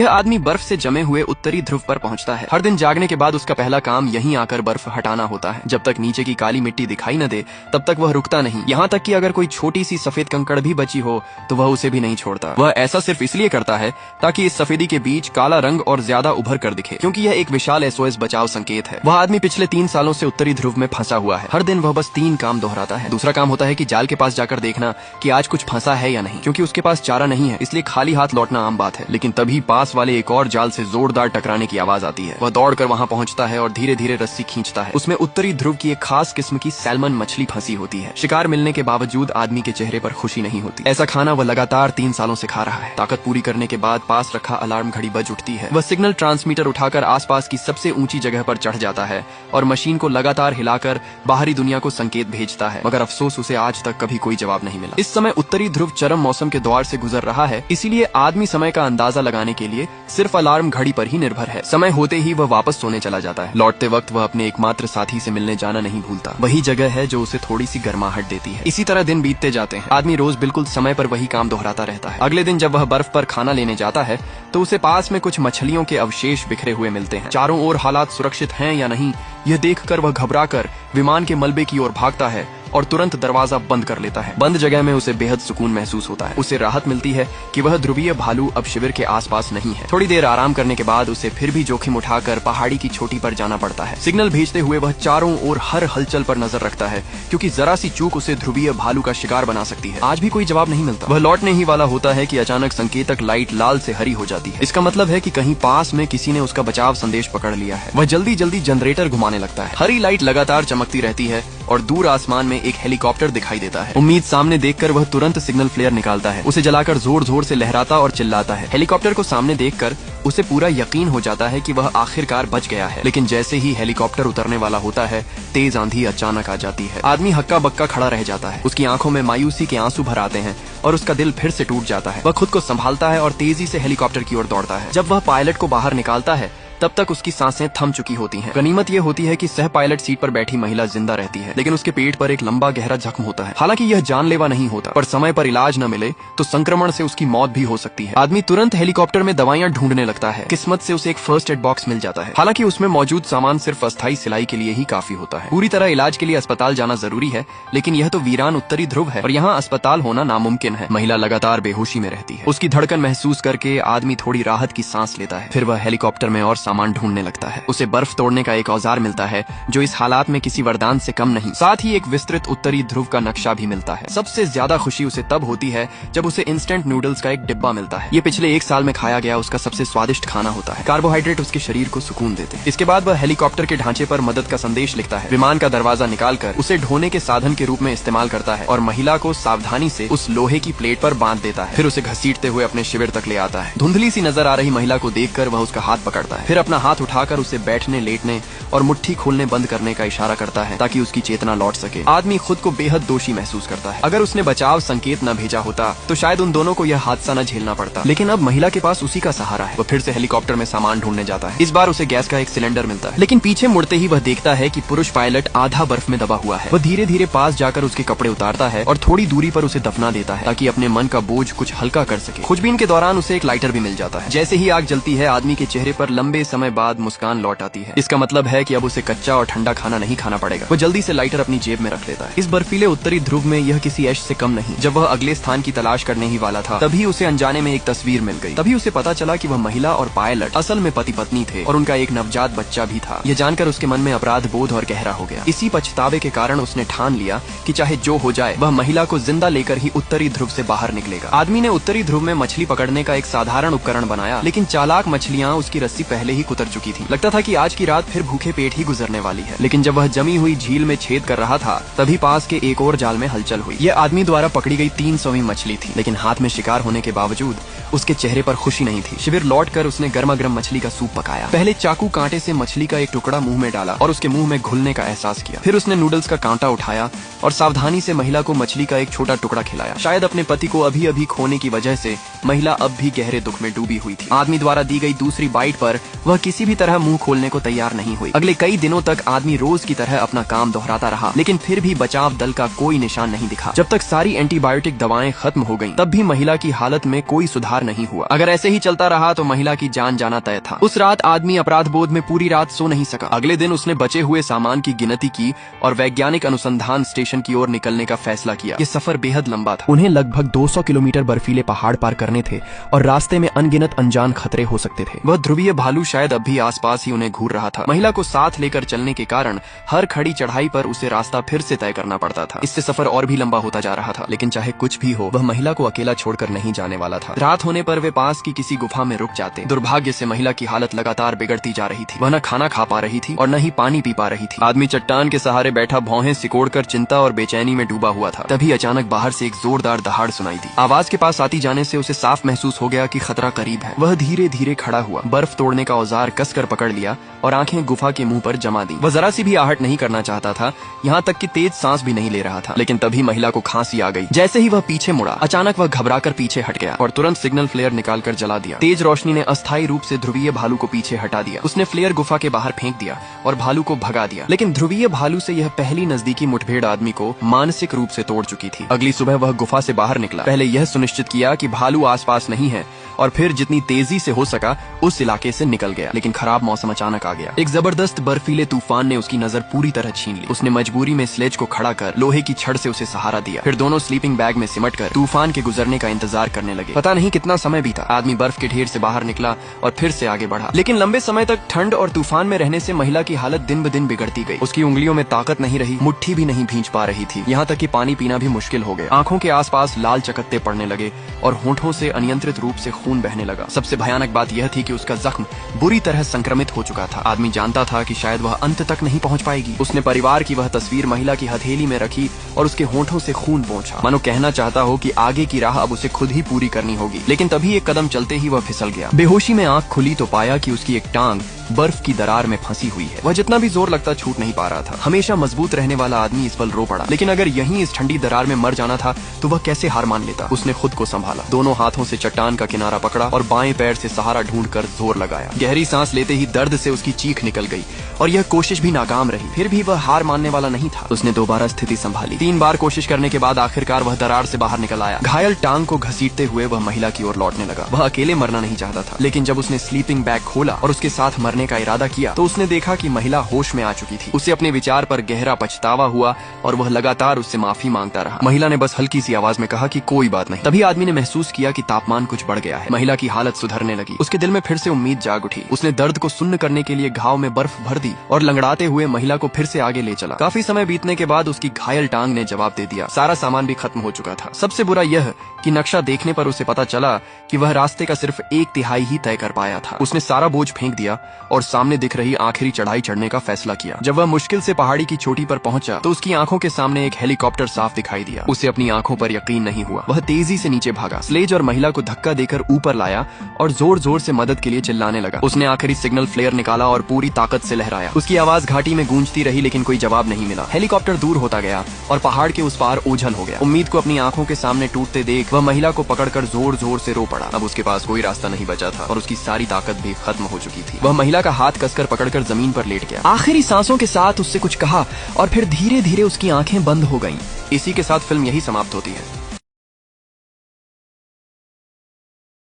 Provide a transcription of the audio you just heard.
यह आदमी बर्फ से जमे हुए उत्तरी ध्रुव पर पहुंचता है। हर दिन जागने के बाद उसका पहला काम यहीं आकर बर्फ हटाना होता है। जब तक नीचे की काली मिट्टी दिखाई न दे तब तक वह रुकता नहीं, यहाँ तक कि अगर कोई छोटी सी सफेद कंकड़ भी बची हो तो वह उसे भी नहीं छोड़ता। वह ऐसा सिर्फ इसलिए करता है ताकि इस सफेदी के बीच काला रंग और ज्यादा उभर कर दिखे, क्योंकि यह एक विशाल SOS बचाव संकेत है। वह आदमी पिछले 3 सालों से उत्तरी ध्रुव में फंसा हुआ है। हर दिन वह बस 3 काम दोहराता है। दूसरा काम होता है कि जाल के पास जाकर देखना कि आज कुछ फंसा है या नहीं, क्योंकि उसके पास चारा नहीं है, इसलिए खाली हाथ लौटना आम बात है। लेकिन तभी पास वाले एक और जाल से जोरदार टकराने की आवाज आती है। वह दौड़कर वहां पहुंचता है और धीरे धीरे रस्सी खींचता है। उसमें उत्तरी ध्रुव की एक खास किस्म की सैल्मन मछली फंसी होती है। शिकार मिलने के बावजूद आदमी के चेहरे पर खुशी नहीं होती। ऐसा खाना वह लगातार 3 सालों से खा रहा है। ताकत पूरी करने के बाद पास रखा अलार्म घड़ी बज उठती है। वह सिग्नल ट्रांसमीटर उठाकर आसपास की सबसे ऊंची जगह पर चढ़ जाता है और मशीन को लगातार हिलाकर बाहरी दुनिया को संकेत भेजता है, मगर अफसोस उसे आज तक कभी कोई जवाब नहीं मिला। इस समय उत्तरी ध्रुव चरम मौसम के दौर से गुजर रहा है, इसीलिए आदमी समय का अंदाजा लगाने के लिए सिर्फ अलार्म घड़ी पर ही निर्भर है। समय होते ही वह वापस सोने चला जाता है। लौटते वक्त वह अपने एकमात्र साथी से मिलने जाना नहीं भूलता। वही जगह है जो उसे थोड़ी सी गर्माहट देती है। इसी तरह दिन बीतते जाते हैं। आदमी रोज बिल्कुल समय पर वही काम दोहराता रहता है। अगले दिन जब वह बर्फ पर खाना लेने जाता है तो उसे पास में कुछ मछलियों के अवशेष बिखरे हुए मिलते हैं। चारों ओर हालात सुरक्षित हैं या नहीं, यह देखकर वह घबराकर विमान के मलबे की ओर भागता है और तुरंत दरवाजा बंद कर लेता है। बंद जगह में उसे बेहद सुकून महसूस होता है। उसे राहत मिलती है कि वह ध्रुवीय भालू अब शिविर के आसपास नहीं है। थोड़ी देर आराम करने के बाद उसे फिर भी जोखिम उठाकर पहाड़ी की चोटी पर जाना पड़ता है। सिग्नल भेजते हुए वह चारों ओर हर हलचल पर नजर रखता है, क्योंकि जरा सी चूक उसे ध्रुवीय भालू का शिकार बना सकती है। आज भी कोई जवाब नहीं मिलता। वह लौटने ही वाला होता है कि अचानक संकेतक लाइट लाल से हरी हो जाती है। इसका मतलब है कि कहीं पास में किसी ने उसका बचाव संदेश पकड़ लिया है। वह जल्दी जल्दी जनरेटर घुमाने लगता है। हरी लाइट लगातार चमकती रहती है और दूर आसमान में एक हेलीकॉप्टर दिखाई देता है। उम्मीद सामने देखकर वह तुरंत सिग्नल फ्लेयर निकालता है। उसे जलाकर जोर जोर से लहराता और चिल्लाता है। हेलीकॉप्टर को सामने देखकर उसे पूरा यकीन हो जाता है कि वह आखिरकार बच गया है। लेकिन जैसे ही हेलीकॉप्टर उतरने वाला होता है, तेज आंधी अचानक आ जाती है। आदमी हक्का बक्का खड़ा रह जाता है। उसकी आंखों में मायूसी के आंसू भर आते हैं और उसका दिल फिर से टूट जाता है। वह खुद को संभालता है और तेजी से हेलीकॉप्टर की ओर दौड़ता है। जब वह पायलट को बाहर निकालता है तब तक उसकी सांसें थम चुकी होती हैं। गनीमत यह होती है कि सह पायलट सीट पर बैठी महिला जिंदा रहती है, लेकिन उसके पेट पर एक लंबा गहरा जख्म होता है। हालांकि यह जानलेवा नहीं होता, पर समय पर इलाज न मिले तो संक्रमण से उसकी मौत भी हो सकती है। आदमी तुरंत हेलीकॉप्टर में दवाइयां ढूंढने लगता है। किस्मत से उसे एक फर्स्ट एड बॉक्स मिल जाता है। हालांकि उसमें मौजूद सामान सिर्फ अस्थायी सिलाई के लिए ही काफी होता है। पूरी तरह इलाज के लिए अस्पताल जाना जरूरी है, लेकिन यह तो वीरान उत्तरी ध्रुव है और यहाँ अस्पताल होना नामुमकिन है। महिला लगातार बेहोशी में रहती है। उसकी धड़कन महसूस करके आदमी थोड़ी राहत की सांस लेता है। फिर वह हेलीकॉप्टर में और सामान ढूंढने लगता है। उसे बर्फ तोड़ने का एक औजार मिलता है जो इस हालात में किसी वरदान से कम नहीं। साथ ही एक विस्तृत उत्तरी ध्रुव का नक्शा भी मिलता है। सबसे ज्यादा खुशी उसे तब होती है जब उसे इंस्टेंट नूडल्स का एक डिब्बा मिलता है। ये पिछले 1 साल में खाया गया उसका सबसे स्वादिष्ट खाना होता है। कार्बोहाइड्रेट उसके शरीर को सुकून देते हैं। इसके बाद वह हेलीकॉप्टर के ढांचे पर मदद का संदेश लिखता है। विमान का दरवाजा निकालकर उसे ढोने के साधन के रूप में इस्तेमाल करता है और महिला को सावधानी से उस लोहे की प्लेट पर बांध देता है। फिर उसे घसीटते हुए अपने शिविर तक ले आता है। धुंधली सी नजर आ रही महिला को देखकर वह उसका हाथ पकड़ता है। फिर अपना हाथ उठाकर उसे बैठने, लेटने और मुट्ठी खोलने बंद करने का इशारा करता है ताकि उसकी चेतना लौट सके। आदमी खुद को बेहद दोषी महसूस करता है। अगर उसने बचाव संकेत न भेजा होता तो शायद उन दोनों को यह हादसा न झेलना पड़ता। लेकिन अब महिला के पास उसी का सहारा है। वह फिर से हेलीकॉप्टर में सामान ढूंढने जाता है। इस बार उसे गैस का एक सिलेंडर मिलता है, लेकिन पीछे मुड़ते ही वह देखता है कि पुरुष पायलट आधा बर्फ में दबा हुआ है। वह धीरे धीरे पास जाकर उसके कपड़े उतारता है और थोड़ी दूरी पर उसे दफना देता है ताकि अपने मन का बोझ कुछ हल्का कर सके। खोजबीन के दौरान उसे एक लाइटर भी मिल जाता है। जैसे ही आग जलती है, आदमी के चेहरे पर लंबे समय बाद मुस्कान लौट आती है। इसका मतलब है कि अब उसे कच्चा और ठंडा खाना नहीं खाना पड़ेगा। वो जल्दी से लाइटर अपनी जेब में रख लेता है। इस बर्फीले उत्तरी ध्रुव में यह किसी ऐश से कम नहीं। जब वह अगले स्थान की तलाश करने ही वाला था, तभी उसे अनजाने में एक तस्वीर मिल गई। तभी उसे पता चला कि वह महिला और पायलट असल में पति पत्नी थे और उनका एक नवजात बच्चा भी था। यह जानकर उसके मन में अपराध बोध और गहरा हो गया। इसी पछतावे के कारण उसने ठान लिया कि चाहे जो हो जाए, वह महिला को जिंदा लेकर ही उत्तरी ध्रुव से बाहर निकलेगा। आदमी ने उत्तरी ध्रुव में मछली पकड़ने का एक साधारण उपकरण बनाया, लेकिन चालाक मछलियां उसकी रस्सी पहले ही कुतर चुकी थी। लगता था कि आज की रात फिर भूखे पेट ही गुजरने वाली है। लेकिन जब वह जमी हुई झील में छेद कर रहा था, तभी पास के एक और जाल में हलचल हुई। यह आदमी द्वारा पकड़ी गई 300वीं मछली थी, लेकिन हाथ में शिकार होने के बावजूद उसके चेहरे पर खुशी नहीं थी। शिविर लौटकर उसने गर्मा गर्म मछली का सूप पकाया। पहले चाकू कांटे से मछली का एक टुकड़ा मुंह में डाला और उसके मुंह में घुलने का एहसास किया। फिर उसने नूडल्स का कांटा उठाया और सावधानी से महिला को मछली का एक छोटा टुकड़ा खिलाया। शायद अपने पति को अभी अभी खोने की वजह से महिला अब भी गहरे दुख में डूबी हुई थी। आदमी द्वारा दी गई दूसरी बाइट पर वह किसी भी तरह मुंह खोलने को तैयार नहीं हुई। अगले कई दिनों तक आदमी रोज की तरह अपना काम दोहराता रहा, लेकिन फिर भी बचाव दल का कोई निशान नहीं दिखा। जब तक सारी एंटीबायोटिक दवाएं खत्म हो गईं, तब भी महिला की हालत में कोई सुधार नहीं हुआ। अगर ऐसे ही चलता रहा तो महिला की जान जाना तय था। उस रात आदमी अपराध बोध में पूरी रात सो नहीं सका। अगले दिन उसने बचे हुए सामान की गिनती की और वैज्ञानिक अनुसंधान स्टेशन की ओर निकलने का फैसला किया। ये सफर बेहद लंबा था। उन्हें लगभग 200 किलोमीटर बर्फीले पहाड़ पार करने थे और रास्ते में अनगिनत अनजान खतरे हो सकते थे। वह ध्रुवीय भालू शायद अब भी आसपास ही उन्हें घूर रहा था। महिला को साथ लेकर चलने के कारण हर खड़ी चढ़ाई पर उसे रास्ता फिर से तय करना पड़ता था। इससे सफर और भी लंबा होता जा रहा था, लेकिन चाहे कुछ भी हो, वह महिला को अकेला छोड़कर नहीं जाने वाला था। रात होने पर वे पास की किसी गुफा में रुक जाते। दुर्भाग्य से महिला की हालत लगातार बिगड़ती जा रही थी। वह न खाना खा पा रही थी और न ही पानी पी पा रही थी। आदमी चट्टान के सहारे बैठा भौहें सिकोड़कर चिंता और बेचैनी में डूबा हुआ था। तभी अचानक बाहर से एक जोरदार दहाड़ सुनाई दी। आवाज के पास आती जाने से उसे साफ महसूस हो गया कि खतरा करीब है। वह धीरे धीरे खड़ा हुआ, बर्फ तोड़ने का औजार कसकर पकड़ लिया और आंखें गुफा के मुंह पर जमा दी। वह जरा सी भी आहट नहीं करना चाहता था, यहाँ तक कि तेज सांस भी नहीं ले रहा था। लेकिन तभी महिला को खांसी आ गई। जैसे ही वह पीछे मुड़ा, अचानक वह घबराकर पीछे हट गया और तुरंत सिग्नल फ्लेयर निकालकर जला दिया। तेज रोशनी ने अस्थायी रूप से ध्रुवीय भालू को पीछे हटा दिया। उसने फ्लेयर गुफा के बाहर फेंक दिया और भालू को भगा दिया। लेकिन ध्रुवीय भालू से यह पहली नजदीकी मुठभेड़ आदमी को मानसिक रूप से तोड़ चुकी थी। अगली सुबह वह गुफा से बाहर निकला। पहले यह सुनिश्चित किया कि भालू आसपास नहीं है और फिर जितनी तेजी से हो सका उस इलाके से निकल गया। लेकिन खराब मौसम अचानक आ गया। एक जबरदस्त बर्फीले तूफान ने उसकी नजर पूरी तरह छीन ली। उसने मजबूरी में स्लेज को खड़ा कर लोहे की छड़ से उसे सहारा दिया। फिर दोनों स्लीपिंग बैग में सिमटकर तूफान के गुजरने का इंतजार करने लगे। पता नहीं कितना समय बीता। आदमी बर्फ के ढेर से बाहर निकला और फिर से आगे बढ़ा। लेकिन लंबे समय तक ठंड और तूफान में रहने से महिला की हालत दिन ब दिन बिगड़ती गई। उसकी उंगलियों में ताकत नहीं रही, मुट्ठी भी नहीं भींच पा रही थी। यहाँ तक कि पानी पीना भी मुश्किल हो गया। आंखों के आसपास लाल चकत्ते पड़ने लगे और होंठों से अनियंत्रित रूप से खून बहने लगा। सबसे भयानक बात यह थी कि उसका जख्म बुरी तरह संक्रमित हो चुका था। आदमी जानता था कि शायद वह अंत तक नहीं पहुंच पाएगी। उसने परिवार की वह तस्वीर महिला की हथेली में रखी और उसके होंठों से खून पोंछा, मानो कहना चाहता हो कि आगे की राह अब उसे खुद ही पूरी करनी होगी। लेकिन तभी एक कदम चलते ही वह फिसल गया। बेहोशी में आंख खुली तो पाया कि उसकी एक टांग बर्फ की दरार में फंसी हुई है। वह जितना भी जोर लगता छूट नहीं पा रहा था। हमेशा मजबूत रहने वाला आदमी इस पल रो पड़ा। लेकिन अगर यहीं इस ठंडी दरार में मर जाना था तो वह कैसे हार मान लेता। उसने खुद को संभाला, दोनों हाथों से चट्टान का किनारा पकड़ा और बाएं पैर से सहारा ढूंढकर जोर लगाया। गहरी सांस लेते ही दर्द से उसकी चीख निकल गई और यह कोशिश भी नाकाम रही। फिर भी वह हार मानने वाला नहीं था। उसने दोबारा स्थिति संभाली। 3 बार कोशिश करने के बाद आखिरकार वह दरार से बाहर निकल आया। घायल टांग को घसीटते हुए वह महिला की ओर लौटने लगा। वह अकेले मरना नहीं चाहता था। लेकिन जब उसने स्लीपिंग बैग खोला और उसके साथ मरने का इरादा किया तो उसने देखा कि महिला होश में आ चुकी थी। उसे अपने विचार पर गहरा पछतावा हुआ और वह लगातार उससे माफी मांगता रहा। महिला ने बस हल्की सी आवाज में कहा कि कोई बात नहीं। तभी आदमी ने महसूस किया कि तापमान कुछ बढ़ गया है। महिला की हालत सुधरने लगी। उसके दिल में फिर से उम्मीद जाग उठी। उसने दर्द को सुन्न करने के लिए घाव में बर्फ भर दी और लंगड़ाते हुए महिला को फिर से आगे ले चला। काफी समय बीतने के बाद उसकी घायल टांग ने जवाब दे दिया। सारा सामान भी खत्म हो चुका था। सबसे बुरा यह कि नक्शा देखने पर उसे पता चला कि वह रास्ते का सिर्फ 1/3 ही तय कर पाया था। उसने सारा बोझ फेंक दिया और सामने दिख रही आखिरी चढ़ाई चढ़ने का फैसला किया। जब वह मुश्किल से पहाड़ी की चोटी पर पहुंचा तो उसकी आंखों के सामने एक हेलीकॉप्टर साफ दिखाई दिया। उसे अपनी आंखों पर यकीन नहीं हुआ। वह तेजी से नीचे भागा, स्लेज और महिला को धक्का देकर ऊपर लाया और जोर जोर से मदद के लिए चिल्लाने लगा। उसने आखिरी सिग्नल फ्लेयर निकाला और पूरी ताकत से लहराया। उसकी आवाज घाटी में गूंजती रही लेकिन कोई जवाब नहीं मिला। हेलीकॉप्टर दूर होता गया और पहाड़ के उस पार ओझल हो गया। उम्मीद को अपनी आंखों के सामने टूटते देख वह महिला को पकड़कर जोर जोर से रो पड़ा। अब उसके पास कोई रास्ता नहीं बचा था और उसकी सारी ताकत भी खत्म हो चुकी थी। वह महिला का हाथ कसकर पकड़कर जमीन पर लेट गया। आखिरी सांसों के साथ उससे कुछ कहा और फिर धीरे धीरे उसकी आंखें बंद हो गईं। इसी के साथ फिल्म यही समाप्त होती है।